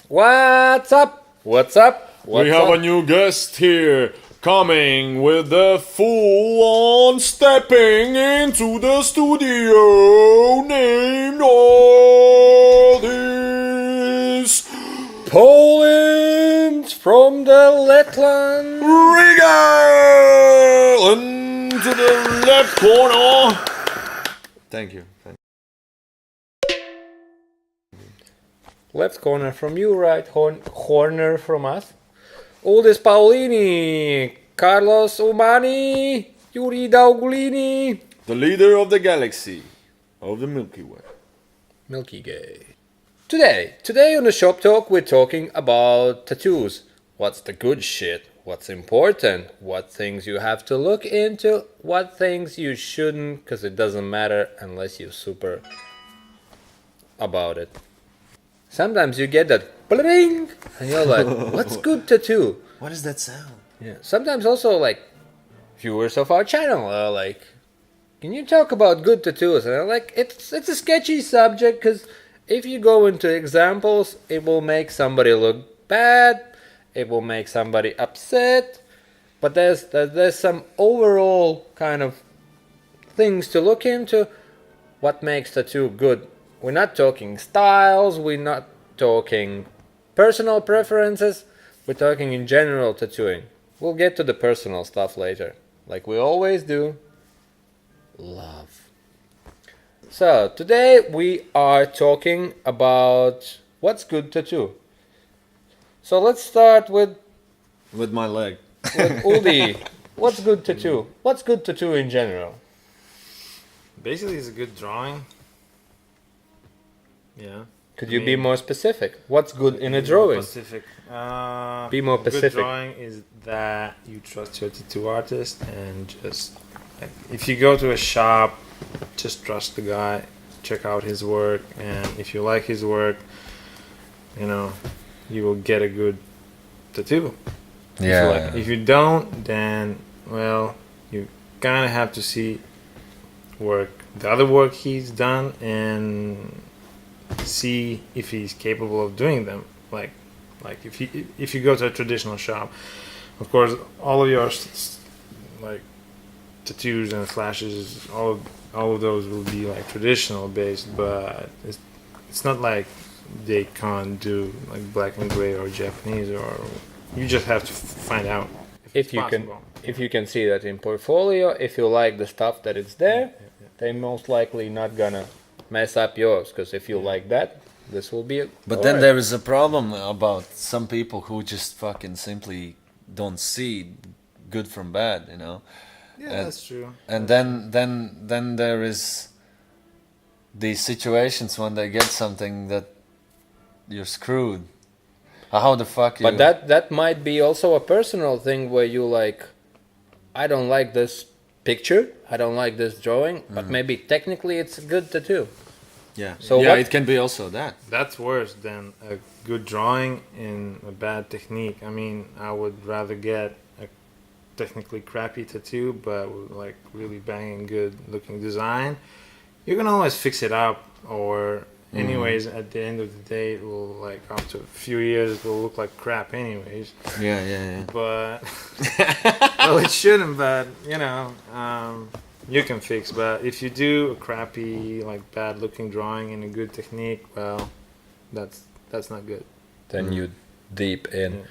What's up? What's up? We have a new guest here, coming with the full-on stepping into the studio, named Uldis. Poland from the Letland. Regal into the left corner. Thank you. Left corner from you, right corner from us. Uldis Paulini, Carlos Umani, Yuri Daugulini. The leader of the galaxy, of the Milky Way. Milky Gay. Today on the Shop Talk we're talking about tattoos. What's the good shit? What's important? What things you have to look into? What things you shouldn't, because it doesn't matter unless you're super about it. Sometimes you get that bling, and you're like, what's good tattoo? What does that sound? Yeah. Sometimes also like viewers of our channel are like, can you talk about good tattoos? And I'm like, it's a sketchy subject, because if you go into examples, it will make somebody look bad, it will make somebody upset, but there's some overall kind of things to look into. What makes tattoo good? We're not talking styles, we're not talking personal preferences, we're talking in general tattooing. We'll get to the personal stuff later, like we always do. Love. So, today we are talking about what's good tattoo. So let's start with my leg. Uldi. What's good tattoo? What's good tattoo in general? Basically, it's a good drawing. Yeah. Could you be more specific? What's good in a drawing? Specific. Be more specific. Good drawing is that you trust your tattoo artist, and just like, if you go to a shop, just trust the guy, check out his work, and if you like his work, you will get a good tattoo. Yeah. If you don't, then well, you kind of have to see the other work he's done, and see if he's capable of doing them. Like if you go to a traditional shop, of course all of your like tattoos and flashes, all of those will be like traditional based, but it's not like they can't do like black and gray or Japanese, or you just have to find out if you can see that in portfolio. If you like the stuff that it's there, they most likely not gonna mess up yours, because if you like that, this will be But then there is a problem about some people who just fucking simply don't see good from bad, Yeah, that's true. And then there is these situations when they get something that you're screwed. How the fuck you... But that might be also a personal thing where you like, I don't like this picture, I don't like this drawing, but maybe technically it's a good tattoo. Yeah. So yeah, what- it can be also that. That's worse than a good drawing in a bad technique. I mean, I would rather get a technically crappy tattoo, but with like really banging good looking design. You can always fix it up, or anyways, at the end of the day, it will, like, after a few years, it will look like crap anyways. Yeah. But well, it shouldn't, but you can fix. But if you do a crappy, like, bad looking drawing in a good technique, well, that's not good. Then you deep in.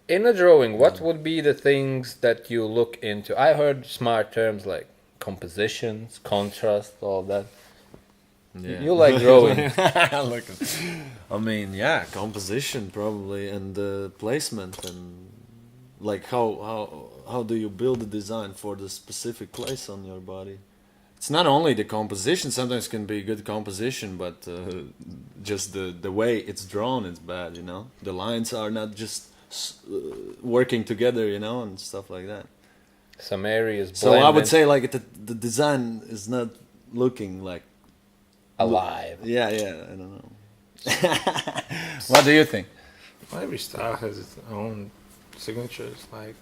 In a drawing, what would be the things that you look into? I heard smart terms like compositions, contrast, all that. Yeah. You like drawing. Look, I mean, yeah, composition probably, and placement, and like how do you build a design for the specific place on your body? It's not only the composition. Sometimes it can be good composition, but just the way it's drawn is bad. The lines are not just working together, and stuff like that. Some areas blended. So I would say like the design is not looking like alive. Yeah, I don't know. What do you think? Well, every style has its own signatures. Like,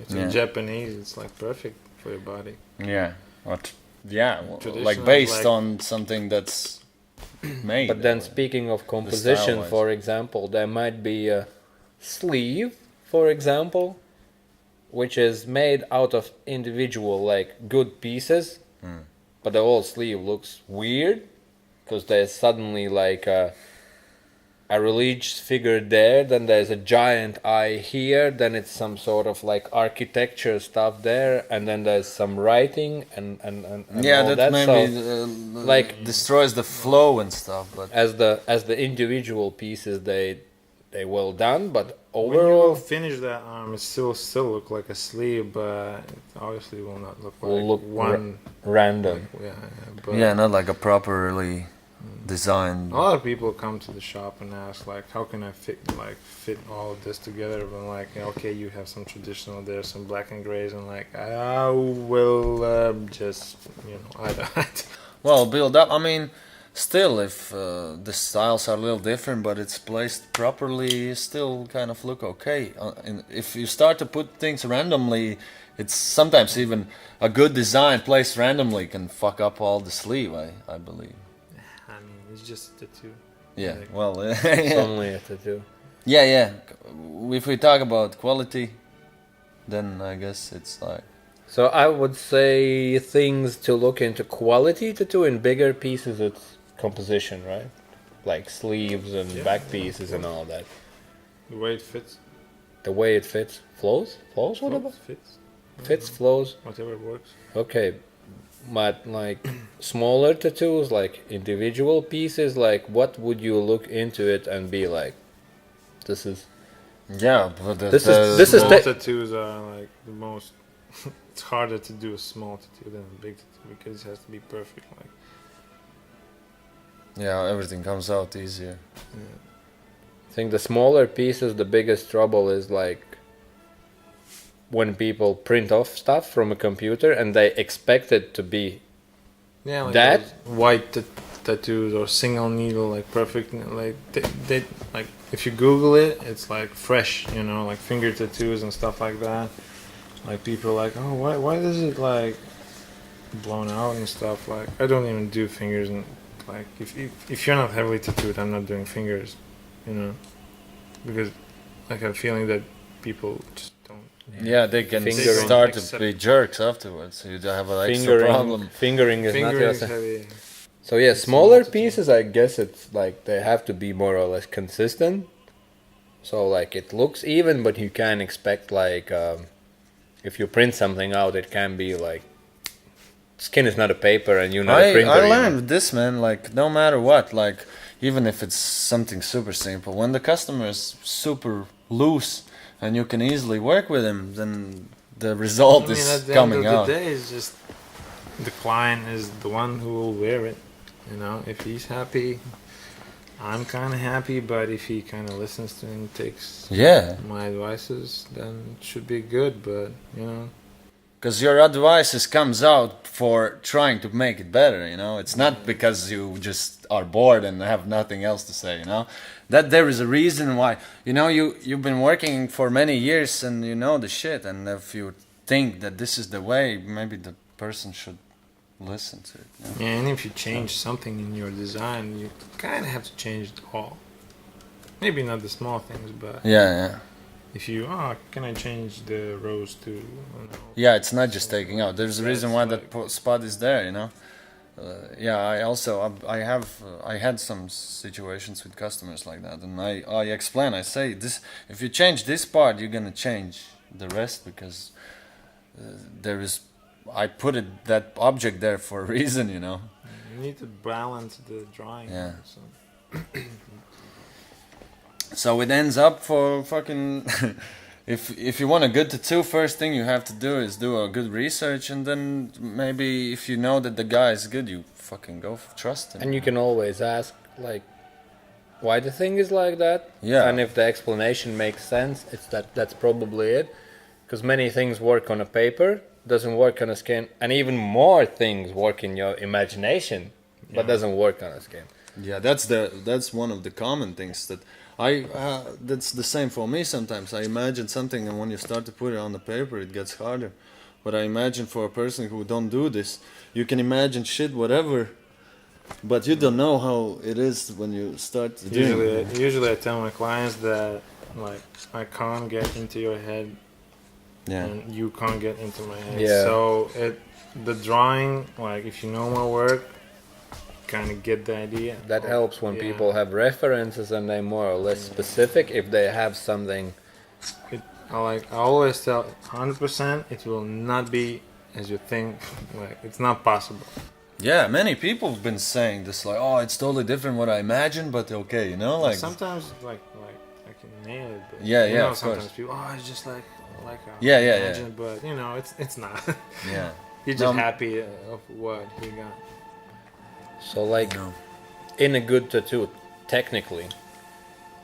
it's in Japanese, it's like perfect for your body. Yeah. What? Yeah. Like Traditional, based like- on something that's made. But then that way. speaking of composition, style-wise. for example, there might be a sleeve, for example, which is made out of individual like good pieces, but the whole sleeve looks weird because there's suddenly like a religious figure there, then there's a giant eye here, then it's some sort of like architecture stuff there, and then there's some writing and yeah, all that maybe so, like destroys the flow and stuff. But as the individual pieces they well done, but When you overall will finish that arm, it still look like a sleeve, but it obviously will not look like will look one. random. Yeah, but yeah, not like a properly designed. a lot of people come to the shop and ask like, how can I fit all of this together? But like, okay, you have some traditional there, some black and grays, and like, I will just I don't. Well, build up. I mean, still, if the styles are a little different, but it's placed properly, you still kind of look okay. If you start to put things randomly, it's sometimes even a good design placed randomly can fuck up all the sleeve. I believe. I mean, it's just a tattoo. Yeah. Like- Well. It's Yeah. only a tattoo. Yeah. If we talk about quality, then I guess it's like. So I would say things to look into quality tattoo in bigger pieces. It's composition, right? Like sleeves and Yeah. back pieces and all that. The way it fits. The way it fits, flows. What about Fits. fits, flows? Whatever works. Okay, but like smaller tattoos, like individual pieces, like what would you look into it and be like, this is Yeah, but This is Small ta- tattoos are like the most. It's harder to do a small tattoo than a big tattoo because it has to be perfect. Like, yeah, everything comes out easier. I think the smaller pieces, the biggest trouble is like when people print off stuff from a computer and they expect it to be yeah, like That- those white tattoos or single needle, like perfect. Like they like if you Google it, it's like fresh, like finger tattoos and stuff like that. Like people are like, oh, why is it like blown out and stuff? Like I don't even do fingers, and like if you're not heavily tattooed, I'm not doing fingers, because I have a feeling that people just don't. Yeah, they can Fingering. start to Except- be jerks afterwards. You have an extra fingering. problem. Fingering is Fingering not is just. heavy. So yeah, It's smaller not tattoo. pieces, I guess it's like they have to be more or less consistent. So like it looks even, but you can expect like if you print something out, it can be like skin is not a paper, and you're not a printer. I you learned know. with this, man. Like no matter what, like even if it's something super simple, when the customer is super loose and you can easily work with him, then the result is at the coming end of out. the day, it's just the client is the one who will wear it. If he's happy, I'm kind of happy. But if he kind of listens to and takes Yeah, my advices, then it should be good. But because your advices comes out for trying to make it better. It's not because you just are bored and have nothing else to say. That there is a reason why. You've been working for many years and you know the shit. And if you think that this is the way, maybe the person should listen to it. and if you change something in your design, you kind of have to change it all. Maybe not the small things, but Yeah. if you can I change the rose to Yeah, it's not just taking out. There's a Yeah, reason it's why like- that spot is there, Yeah, I had some situations with customers like that, and I explain. I say this: if you change this part, you're gonna change the rest because there is. I put that object there for a reason, You need to balance the drawing. Yeah. So. So it ends up for fucking. If you want a good tattoo, first thing you have to do is do a good research, and then maybe if you know that the guy is good, you fucking go trust him. And you can always ask like why the thing is like that. Yeah. And if the explanation makes sense, that's probably it. Because many things work on a paper, doesn't work on a skin, and even more things work in your imagination, but doesn't work on a skin. Yeah, that's one of the common things that that's the same for me sometimes. I imagine something, and when you start to put it on the paper, it gets harder. But I imagine for a person who don't do this, you can imagine shit whatever, But you don't know how it is when you start doing it. Usually I tell my clients that like I can't get into your head Yeah. and you can't get into my head. Yeah. So the drawing, like if you know my work, kind of get the idea. That helps when Yeah. people have references and they're more or less specific. If they have something, I always tell 100% it will not be as you think. Like it's not possible. Yeah, many people have been saying this, like, oh, it's totally different what I imagined, but okay, you know, like. Sometimes like I can nail it. But, Yeah, you yeah, know, of sometimes course. people, oh, it's just like I Yeah, yeah, imagined, but you know, it's not. Yeah. You're just No, happy of what you got. so like No. in a good tattoo, technically,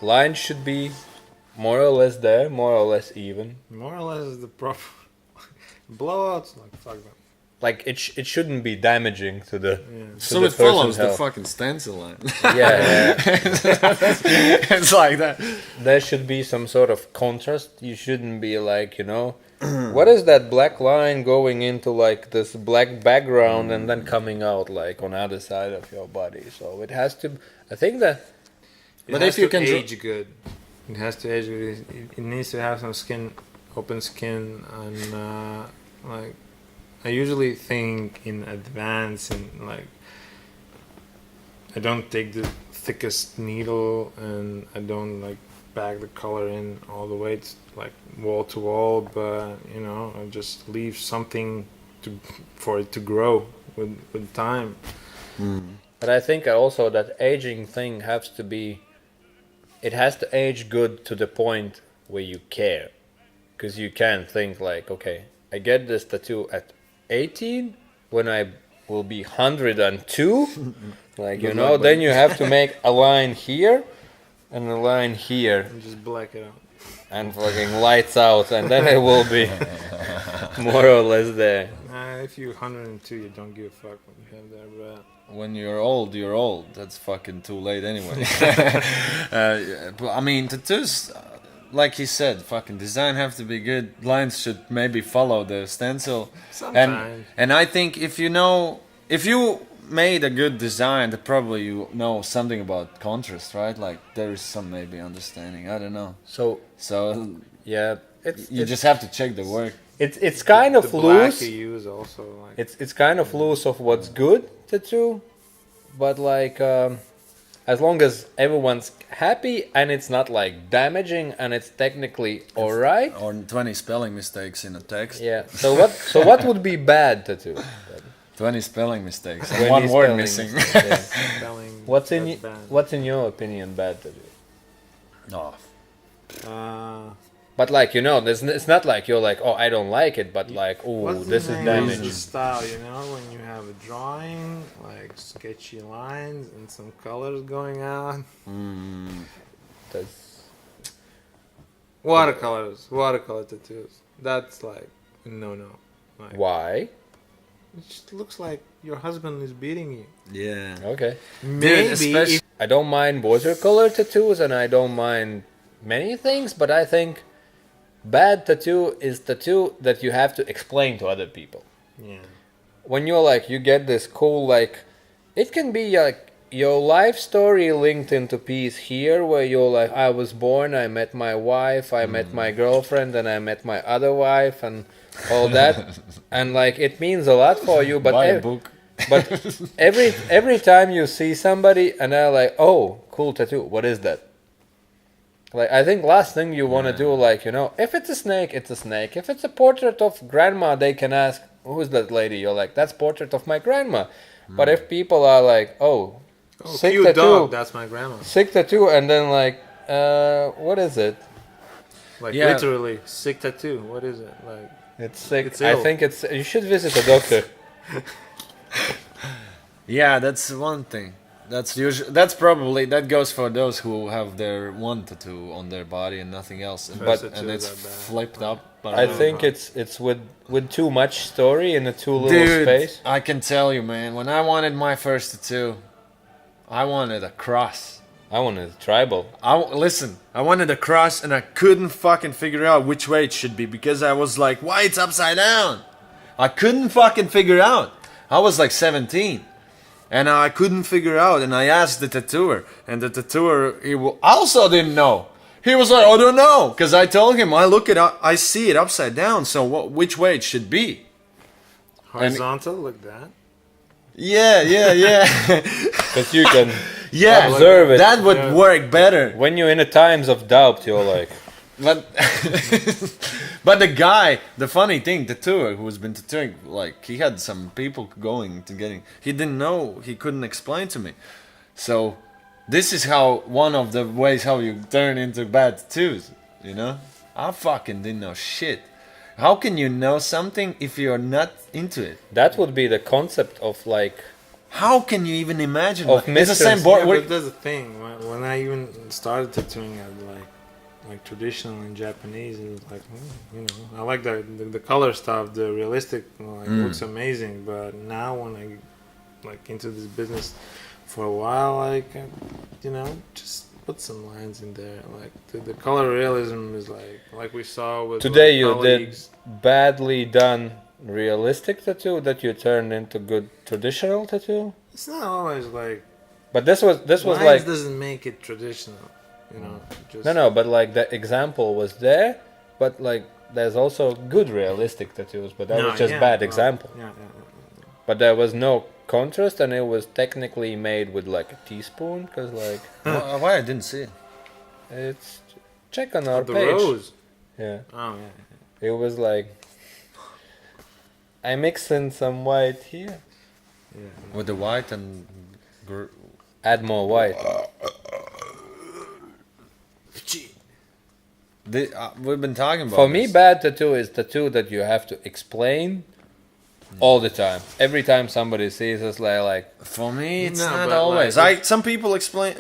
lines should be more or less there, more or less even. More or less the proper blowouts. Like fuck them. Like it shouldn't be damaging to the. Yeah. to So the it follows person's the health. fucking stencil line. Yeah, It's like that. there should be some sort of contrast. You shouldn't be like, what is that black line going into like this black background and then coming out like on the other side of your body. So it has to. I think that. It But has if you to can dra- age good. It has to age good. It needs to have some skin, open skin, and like I usually think in advance and like I don't take the thickest needle and I don't like bag the color in all the way to like wall to wall, but you know I just leave something for it to grow with time. But I think also that aging thing has to be. It has to age good to the point where you care, because you can't think like, okay, I get this tattoo at 18 when I will be 102. Like, then you have to make a line here and a line here And just black it out. and fucking lights out, and then it will be more or less there. If you're 102, you don't give a fuck what you have there, but When you're old, you're old. That's fucking too late anyway. But I mean, tattoos, like he said, fucking design have to be good. Lines should maybe follow the stencil. sometimes. And I think if you made a good design, that probably you know something about contrast, right? Like there is some maybe understanding. I don't know. So, So yeah, it's just have to check the work. it's kind of the black loose. you use also like It's kind of loose of what's good tattoo, but like as long as everyone's happy and it's not like damaging and it's technically alright. Or 20 spelling mistakes in a text. Yeah. So what would be bad tattoo? 20 spelling mistakes. And 20 one word spelling missing. mistakes. spelling. What's bad. what's in your opinion bad tattoo? Oh, But like it's not like you're like, oh, I don't like it, but like, oh, What's this the is name? damage. It's the style, you know, when you have a drawing, like sketchy lines and some colors going out. That's- Watercolor tattoos. That's like no. Like, Why? it just looks like your husband is beating you. yeah. Okay. Maybe especially- if I don't mind watercolor tattoos and I don't mind many things, but I think bad tattoo is tattoo that you have to explain to other people. yeah. When you're like, you get this cool, like, it can be like your life story linked into piece here where you're like, I was born, I met my wife, I met my girlfriend, and I met my other wife, and all that. And like, it means a lot for you, but Buy a book. but every time you see somebody and they're like, oh, cool tattoo, what is that? Like, I think last thing you want to do, like, if it's a snake, it's a snake. If it's a portrait of grandma, they can ask, who's that lady? You're like, that's portrait of my grandma. But if people are like, oh, sick cute tattoo, dog. That's my grandma. sick tattoo, and then like, what is it? Like Yeah. literally sick tattoo. What is it? Like It's sick. It's I ill. think it's. You should visit a doctor. Yeah, that's one thing. That's probably that goes for those who have their one tattoo on their body and nothing else, First and tattoos it's are bad. flipped up. But I think it's with too much story in a too little dude, space. I can tell you, man. When I wanted my first tattoo, I wanted a cross. I wanted tribal. Listen, I wanted a cross, and I couldn't fucking figure out which way it should be because I was like, why it's upside down? I couldn't fucking figure out. I was like 17. And I couldn't figure out, and I asked the tattooer, and the tattooer also didn't know. He was like, "I don't know," because I told him I see it upside down, so which way it should be? Horizontal, like that. Yeah. Because you can Yeah, observe it. that would work better. When you're in the times of doubt, you're like, But but the funny thing, the tattooer who's been tattooing, like he had some people going to getting. He didn't know. He couldn't explain to me. So this is how one of the ways how you turn into bad tattoos. You know, I fucking didn't know shit. How can you know something if you're not into it? that would be the concept of like, How can you even imagine? Of It's the same mysteries. board. Yeah, but that's the thing. When I even started tattooing, I like traditional and Japanese, and it's like, you know, I like the color stuff, the realistic, looks amazing. But now when I like into this business for a while, like, you know, just put some lines in there. Like the color realism is like we saw with today like, you colleagues. did badly done realistic tattoo that you turned into good traditional tattoo. It's not always like. But this was Lines like, doesn't make it traditional, you know. Just, no, but like the example was there, but like there's also good realistic tattoos, but that was just bad example. Yeah. But there was no contrast, and it was technically made with like a teaspoon, because like Why I didn't see it? it's check on our The page. rose. Yeah, Oh yeah. it was like I mixed in some white here. With the white and Add more white. we've been talking about For me, this. bad tattoo is tattoo that you have to explain all the time. Every time somebody sees us, like For me, it's No, not but always. like, Some people explain.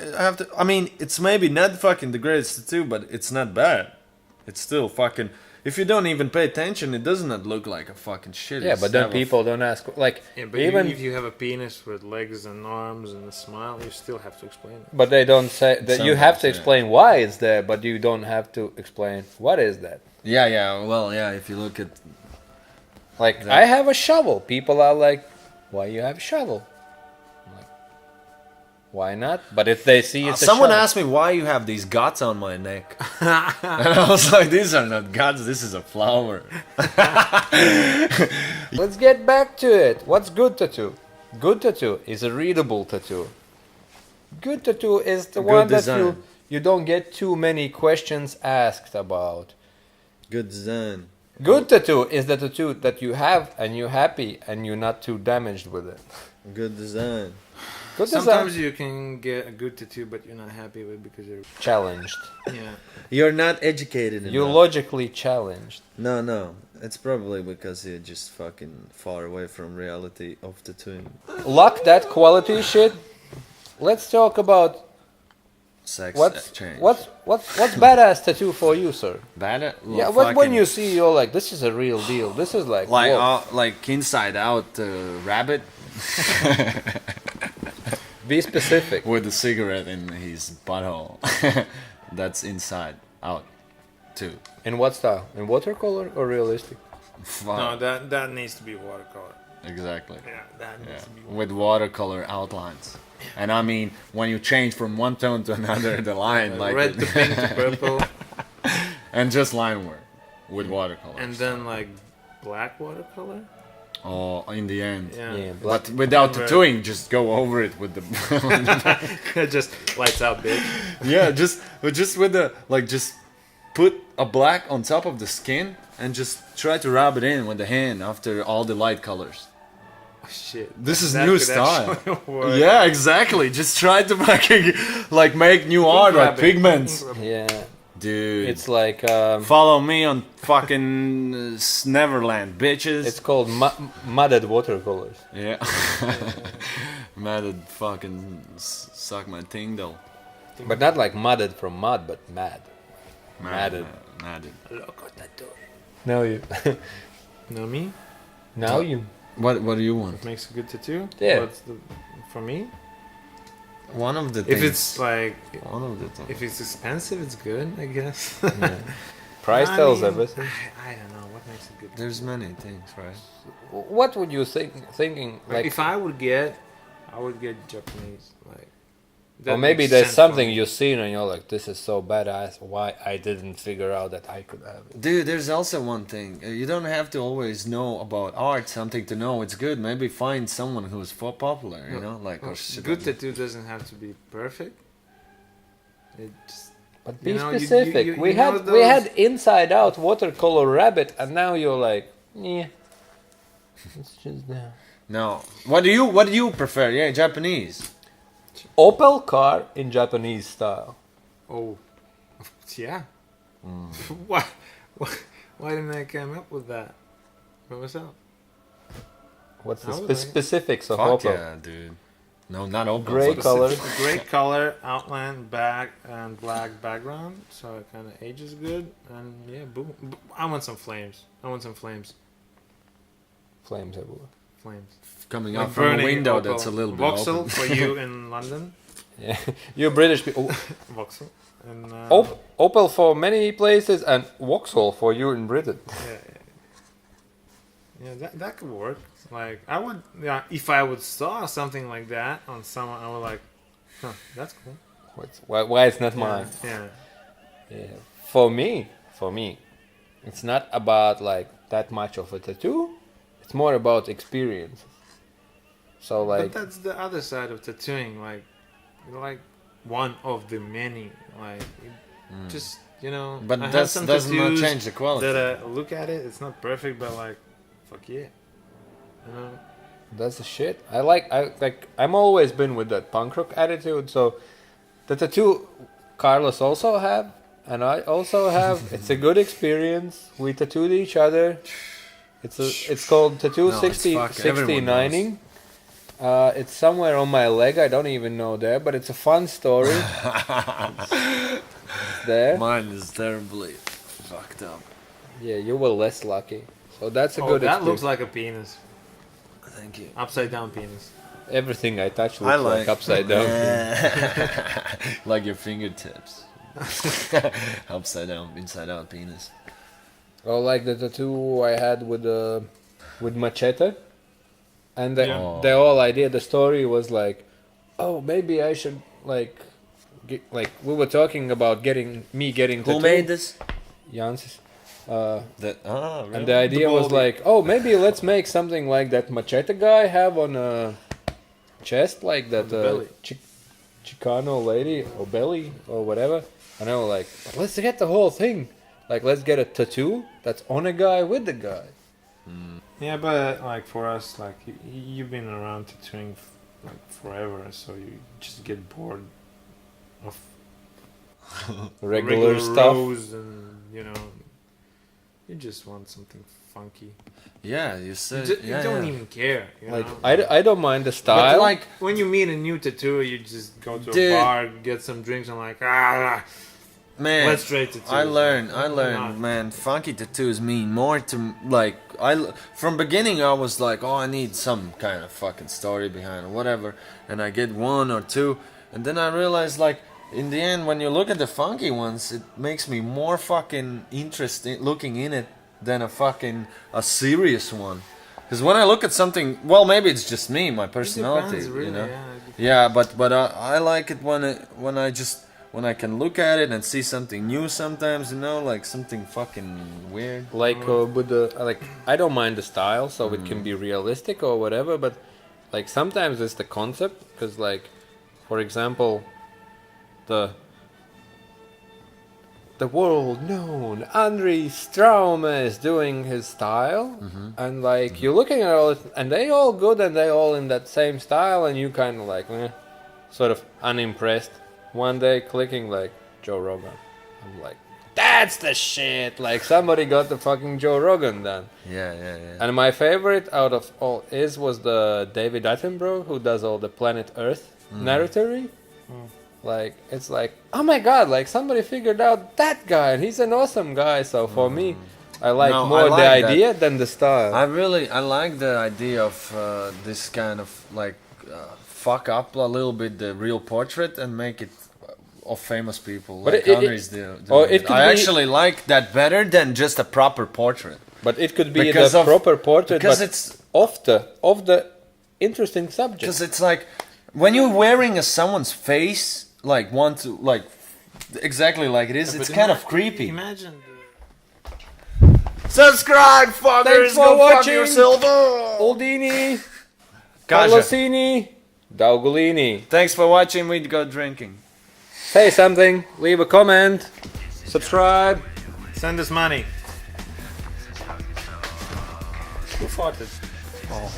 I mean, it's maybe not fucking the greatest tattoo, but it's not bad. It's still fucking. If you don't even pay attention, it does not look like a fucking shit. yeah, but then people don't ask. Like Yeah, but even if you have a penis with legs and arms and a smile, you still have to explain it. But they don't say that you have to Sometimes, yeah. explain why it's there, but you don't have to explain what is that. Yeah. Well, yeah. If you look at Like Yeah. I have a shovel. People are like, "Why you have a shovel?" I'm like, why not? But if they see it's someone a shovel, asked me why you have these guts on my neck, and I was like, "These are not guts. This is a flower." let's get back to it. What's good tattoo? Good tattoo is a readable tattoo. Good tattoo is the Good one that design. you don't get too many questions asked about. Good design. Good tattoo is the tattoo that you have and you're happy and you're not too damaged with it. Good design. Good Sometimes design. you can get a good tattoo, but you're not happy with because you're Challenged. yeah. You're not educated enough. You're logically challenged. No. It's probably because you're just fucking far away from reality of tattooing. Luck that quality shit. Let's talk about Sex change. what's badass tattoo for you, sir? Bad? Yeah, when you see you're like, this is a real deal. This is like whoa. Like inside out rabbit Be specific. with a cigarette in his butthole. That's inside out too. In what style? In watercolor or realistic? Fuck. No, that needs to be watercolor. Exactly. Yeah, that needs Yeah. to be. With watercolor outlines. And I mean, when you change from one tone to another, the line like Red to pink to purple, and just line work with watercolor. and then like black watercolor. Oh, in the end. Yeah, Yeah, black. But without Right. tattooing, just go over it with the it just lights out, bitch. yeah, just with the like, just put a black on top of the skin and just try to rub it in with the hand after all the light colors. Shit. This is that new could style. actually work. Yeah, exactly. Just try to fucking like make new art, like Grabbing. pigments, Yeah, dude. it's like Follow me on fucking Neverland, bitches. it's called mudded watercolors. Yeah. Mad at fucking suck my tingle. But not like mudded from mud, but mad. Madded. Mad. Loco tattoo. Now you. Know me? now you. What do you want? What makes a good tattoo? Yeah. What's the, for me? One of the If things. it's like, One of the things. if it's expensive, it's good, I guess. Yeah. Price I tells mean, everything. I don't know what makes a good. There's many things, right? What would you thinking Like, like? if I would get I would get Japanese. Like, Or that maybe makes there's sense for something me. you've seen and you're like, this is so badass. Why I didn't figure out that I could have it. Dude, there's also one thing. You don't have to always know about art, something to know it's good. Maybe find someone who's popular, you know? Like, or shit Good like that. tattoo doesn't have to be perfect. It just But be You know, you- specific. you- we you know had we those- had inside out watercolor rabbit, and now you're like, yeah. It's just there. No. What do you prefer? Yeah, Japanese. Opel car in Japanese style. oh, yeah. Mm. Why didn't I come up with that? What was up? What's the I would like it. specifics of Fuck Opel? yeah, dude. No, not Opel. Gray but- color. Gray color, outline, back, and black background, so it kind of ages good. And yeah, boom. I want some flames. Flames everywhere. Flames. Coming Like up from a burning window Opel. that's a little bit Vauxhall open. for you in London. Yeah, you British people. Vauxhall. And Opel for many places and Vauxhall for you in Britain. yeah, that could work. Like I would, yeah, if I would saw something like that on someone, I would like, huh, that's cool. Why it's not mine? Yeah. Yeah. For me, it's not about like that much of a tattoo. It's more about experience. So like, But that's the other side of tattooing, like one of the many. Like, just you know. But I have that some does not tattoos change the quality. That I look at it, it's not perfect, but like, fuck yeah, you know. that's the shit. I'm always been with that punk rock attitude. So the tattoo Carlos also have, and I also have. It's a good experience. We tattooed each other. It's called tattoo No, it's 60 fuck, everyone 69ing. It's somewhere on my leg. I don't even know there, but it's a fun story. It's there. Mine is terribly fucked up. Yeah, you were less lucky. So that's a Oh, good that experience. looks like a penis, Thank you. upside down penis. Everything I touch I looks like upside down. Like your fingertips. Upside down, inside out penis. Or like the tattoo I had with Machete. And Yeah. the whole idea, the story was like, oh, maybe I should like we were talking about getting Who tattoo. made this? Jurcis. Really? And the idea was Baldy. like, oh, maybe let's make something like that Machete guy have on a chest, like that the belly. Chicano lady or belly or whatever. And I was like, let's get the whole thing. Like, let's get a tattoo that's on a guy with the guy. Yeah, but like for us, like you've been around tattooing like forever, so you just get bored of Regular stuff. rows, and you know, you just want something funky. Yeah, you You, said. you yeah, don't yeah. even care. You Like, know? I don't mind the But style. like, When you meet a new tattoo, you just go to Dude. a bar, get some drinks, and like man, let's trade tattoos. I learned, Nah. man. Funky tattoos mean more to like. From beginning, I was like, oh, I need some kind of fucking story behind it, whatever. And I get one or two, and then I realized, like, in the end, when you look at the funky ones, it makes me more fucking interested looking in it than a serious one. Because when I look at something, well, maybe it's just me, my personality, Depends, really, you know. yeah, it depends. Yeah, but I like it when I can look at it and see something new sometimes, you know, like something fucking weird. Like with the I don't mind the style, so it can be realistic or whatever. But like sometimes it's the concept, because like, for example, the world known Andre Straume is doing his style, and like you're looking at all, and they all good, and they all in that same style, and you kind of like sort of unimpressed. One day clicking like Joe Rogan, I'm like, that's the shit. Like somebody got the fucking Joe Rogan done. Yeah. And my favorite out of all was the David Attenborough, who does all the Planet Earth narratory. Like, it's like, oh my god, like somebody figured out that guy, and he's an awesome guy. So for me, I like No, more I like the that. idea than the style. I like the idea of this kind of like fuck up a little bit the real portrait and make it of famous people. But Like Andre's doing or it. it could I be- actually like that better than just a proper portrait. But it could be Because the of- proper portrait, because but it's of the interesting subject. Because it's like when you're wearing someone's face, like want to like exactly like it is. It's kind of creepy. Imagine. Subscribe, fuckers. Thanks for Go fuck watching. yourself. Uldini, Kaja. Palosini, Daugolini. Thanks for watching. We go drinking. Say something, leave a comment, subscribe. Send us money. Who farted? Talk.